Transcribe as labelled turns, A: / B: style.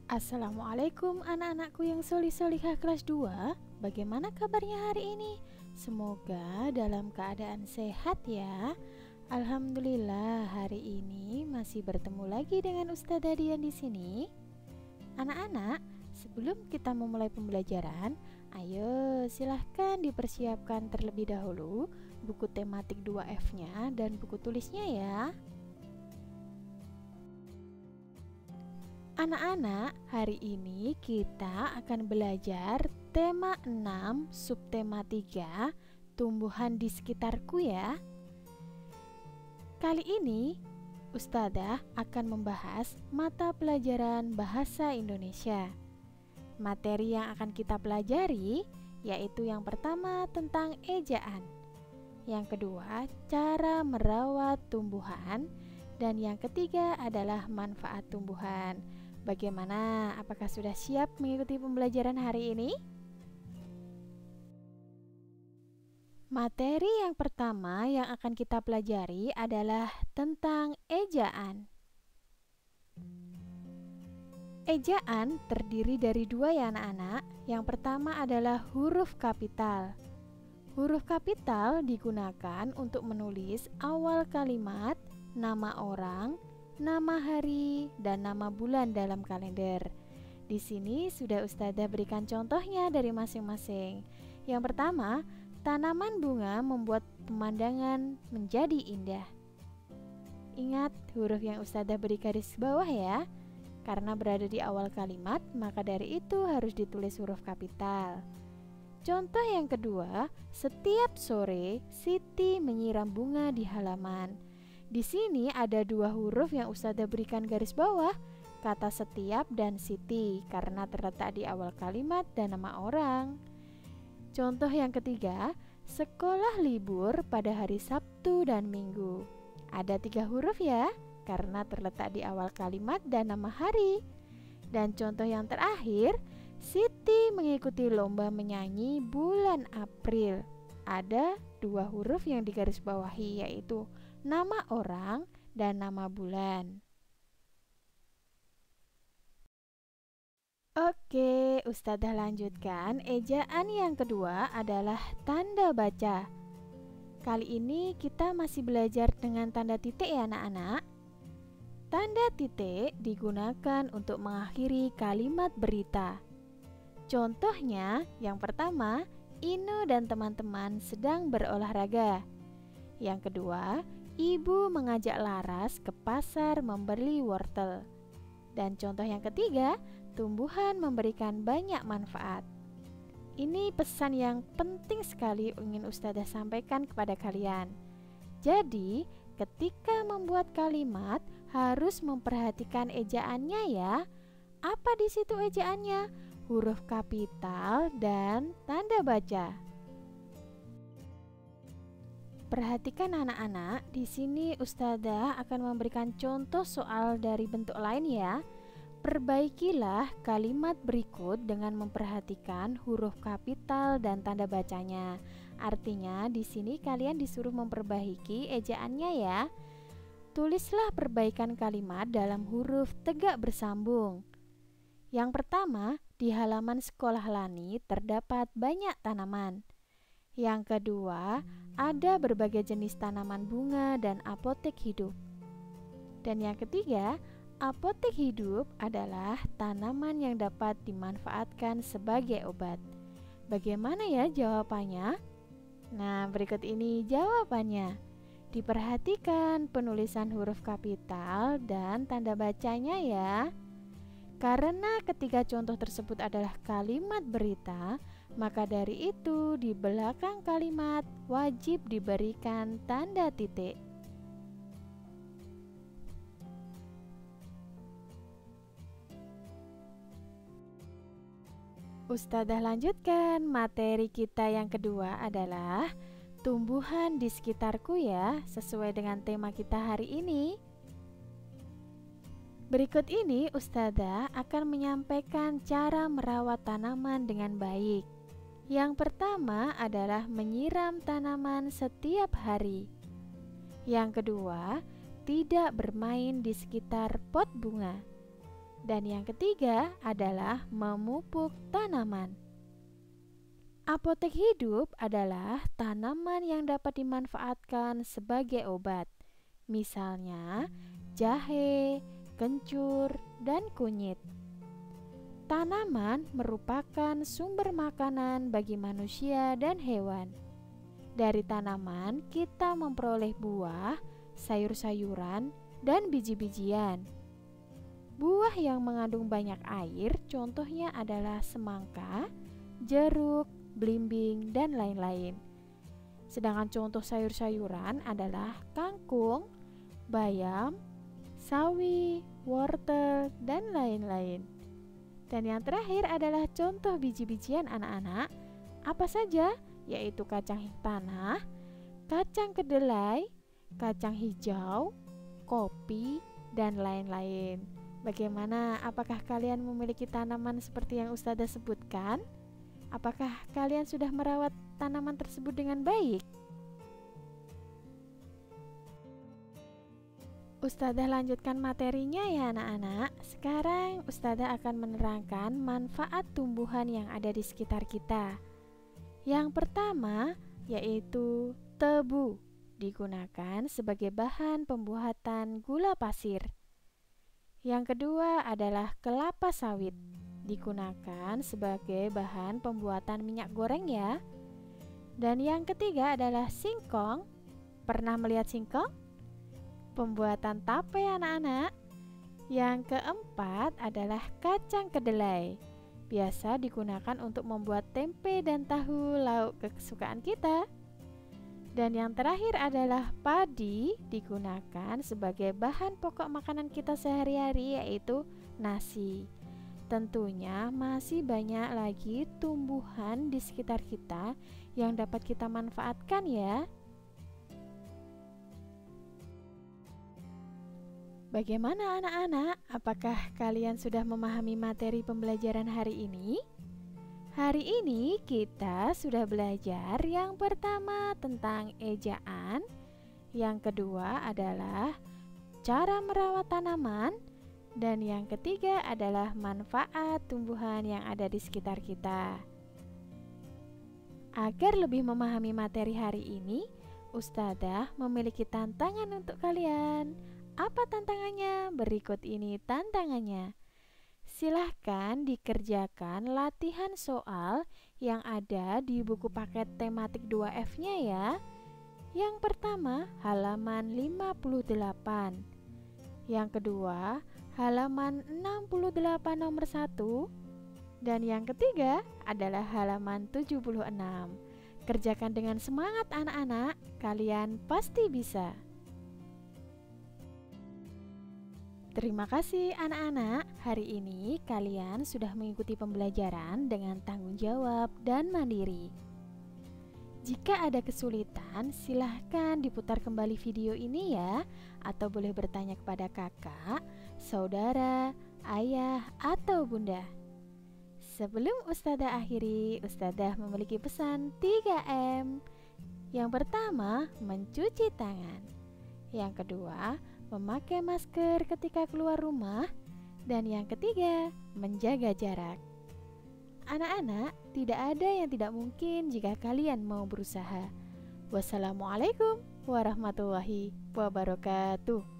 A: Assalamualaikum anak-anakku yang solih-solihah kelas 2. Bagaimana kabarnya hari ini? Semoga dalam keadaan sehat ya. Alhamdulillah hari ini masih bertemu lagi dengan Ustazah Dian di sini. Anak-anak, sebelum kita memulai pembelajaran, ayo silahkan dipersiapkan terlebih dahulu buku tematik 2F-nya dan buku tulisnya ya. Anak-anak, hari ini kita akan belajar tema 6, subtema 3, tumbuhan di sekitarku ya. Kali ini, Ustazah akan membahas mata pelajaran Bahasa Indonesia. Materi yang akan kita pelajari yaitu yang pertama tentang ejaan, yang kedua cara merawat tumbuhan, dan yang ketiga adalah manfaat tumbuhan. Bagaimana? Apakah sudah siap mengikuti pembelajaran hari ini? Materi yang pertama yang akan kita pelajari adalah tentang ejaan. Ejaan terdiri dari dua ya anak-anak. Yang pertama adalah huruf kapital. Huruf kapital digunakan untuk menulis awal kalimat, nama orang, nama hari, dan nama bulan dalam kalender. Di sini sudah Ustazah berikan contohnya dari masing-masing. Yang pertama, tanaman bunga membuat pemandangan menjadi indah. Ingat huruf yang Ustazah beri garis bawah ya. Karena berada di awal kalimat, maka dari itu harus ditulis huruf kapital. Contoh yang kedua, setiap sore Siti menyiram bunga di halaman. Di sini ada dua huruf yang Ustazah berikan garis bawah, kata setiap dan Siti, karena terletak di awal kalimat dan nama orang. Contoh yang ketiga, sekolah libur pada hari Sabtu dan Minggu. Ada tiga huruf ya, karena terletak di awal kalimat dan nama hari. Dan contoh yang terakhir, Siti mengikuti lomba menyanyi bulan April. Ada dua huruf yang digarisbawahi, yaitu nama orang dan nama bulan. Oke, Ustazah lanjutkan. Ejaan yang kedua adalah tanda baca. Kali ini kita masih belajar dengan tanda titik ya anak-anak. Tanda titik digunakan untuk mengakhiri kalimat berita. Contohnya, yang pertama, Ino dan teman-teman sedang berolahraga. Yang kedua, Ibu mengajak Laras ke pasar membeli wortel. Dan contoh yang ketiga, tumbuhan memberikan banyak manfaat. Ini pesan yang penting sekali ingin Ustazah sampaikan kepada kalian. Jadi, ketika membuat kalimat harus memperhatikan ejaannya ya. Apa di situ ejaannya? Huruf kapital dan tanda baca. Perhatikan anak-anak, di sini Ustazah akan memberikan contoh soal dari bentuk lain ya. Perbaikilah kalimat berikut dengan memperhatikan huruf kapital dan tanda bacanya. Artinya di sini kalian disuruh memperbaiki ejaannya ya. Tulislah perbaikan kalimat dalam huruf tegak bersambung. Yang pertama, di halaman sekolah Lani terdapat banyak tanaman. Yang kedua, ada berbagai jenis tanaman bunga dan apotek hidup. Dan yang ketiga, apotek hidup adalah tanaman yang dapat dimanfaatkan sebagai obat. Bagaimana ya jawabannya? Nah, berikut ini jawabannya. Diperhatikan penulisan huruf kapital dan tanda bacanya ya. Karena ketiga contoh tersebut adalah kalimat berita, maka dari itu di belakang kalimat wajib diberikan tanda titik. Ustazah lanjutkan, materi kita yang kedua adalah tumbuhan di sekitarku ya, sesuai dengan tema kita hari ini. Berikut ini Ustazah akan menyampaikan cara merawat tanaman dengan baik. Yang pertama adalah menyiram tanaman setiap hari. Yang kedua, tidak bermain di sekitar pot bunga. Dan yang ketiga adalah memupuk tanaman. Apotek hidup adalah tanaman yang dapat dimanfaatkan sebagai obat. Misalnya jahe, kencur, dan kunyit. Tanaman merupakan sumber makanan bagi manusia dan hewan. Dari tanaman kita memperoleh buah, sayur-sayuran, dan biji-bijian. Buah yang mengandung banyak air contohnya adalah semangka, jeruk, belimbing, dan lain-lain. Sedangkan contoh sayur-sayuran adalah kangkung, bayam, sawi, wortel, dan lain-lain. Dan yang terakhir adalah contoh biji-bijian anak-anak. Apa saja? Yaitu kacang tanah, kacang kedelai, kacang hijau, kopi, dan lain-lain. Bagaimana? Apakah kalian memiliki tanaman seperti yang Ustazah sebutkan? Apakah kalian sudah merawat tanaman tersebut dengan baik? Ustazah lanjutkan materinya ya anak-anak. Sekarang Ustazah akan menerangkan manfaat tumbuhan yang ada di sekitar kita. Yang pertama yaitu tebu, digunakan sebagai bahan pembuatan gula pasir. Yang kedua adalah kelapa sawit, digunakan sebagai bahan pembuatan minyak goreng ya. Dan yang ketiga adalah singkong. Pernah melihat singkong? Pembuatan tape anak-anak. Yang keempat adalah kacang kedelai. Biasa digunakan untuk membuat tempe dan tahu lauk kesukaan kita. Dan yang terakhir adalah padi, digunakan sebagai bahan pokok makanan kita sehari-hari, yaitu nasi. Tentunya masih banyak lagi tumbuhan di sekitar kita yang dapat kita manfaatkan ya. Bagaimana anak-anak? Apakah kalian sudah memahami materi pembelajaran hari ini? Hari ini kita sudah belajar yang pertama tentang ejaan, yang kedua adalah cara merawat tanaman, dan yang ketiga adalah manfaat tumbuhan yang ada di sekitar kita. Agar lebih memahami materi hari ini, Ustazah memiliki tantangan untuk kalian. Apa tantangannya? Berikut ini tantangannya. Silahkan dikerjakan latihan soal yang ada di buku paket tematik 2F-nya ya. Yang pertama, halaman 58. Yang kedua, halaman 68 nomor 1. Dan yang ketiga adalah halaman 76. Kerjakan dengan semangat anak-anak, kalian pasti bisa. Terima kasih anak-anak, hari ini kalian sudah mengikuti pembelajaran dengan tanggung jawab dan mandiri. Jika ada kesulitan, silahkan diputar kembali video ini ya, atau boleh bertanya kepada kakak, saudara, ayah, atau bunda. Sebelum Ustazah akhiri, Ustazah memiliki pesan 3M. Yang pertama, mencuci tangan. Yang kedua, memakai masker ketika keluar rumah. Dan yang ketiga, menjaga jarak. Anak-anak, tidak ada yang tidak mungkin jika kalian mau berusaha. Wassalamualaikum warahmatullahi wabarakatuh.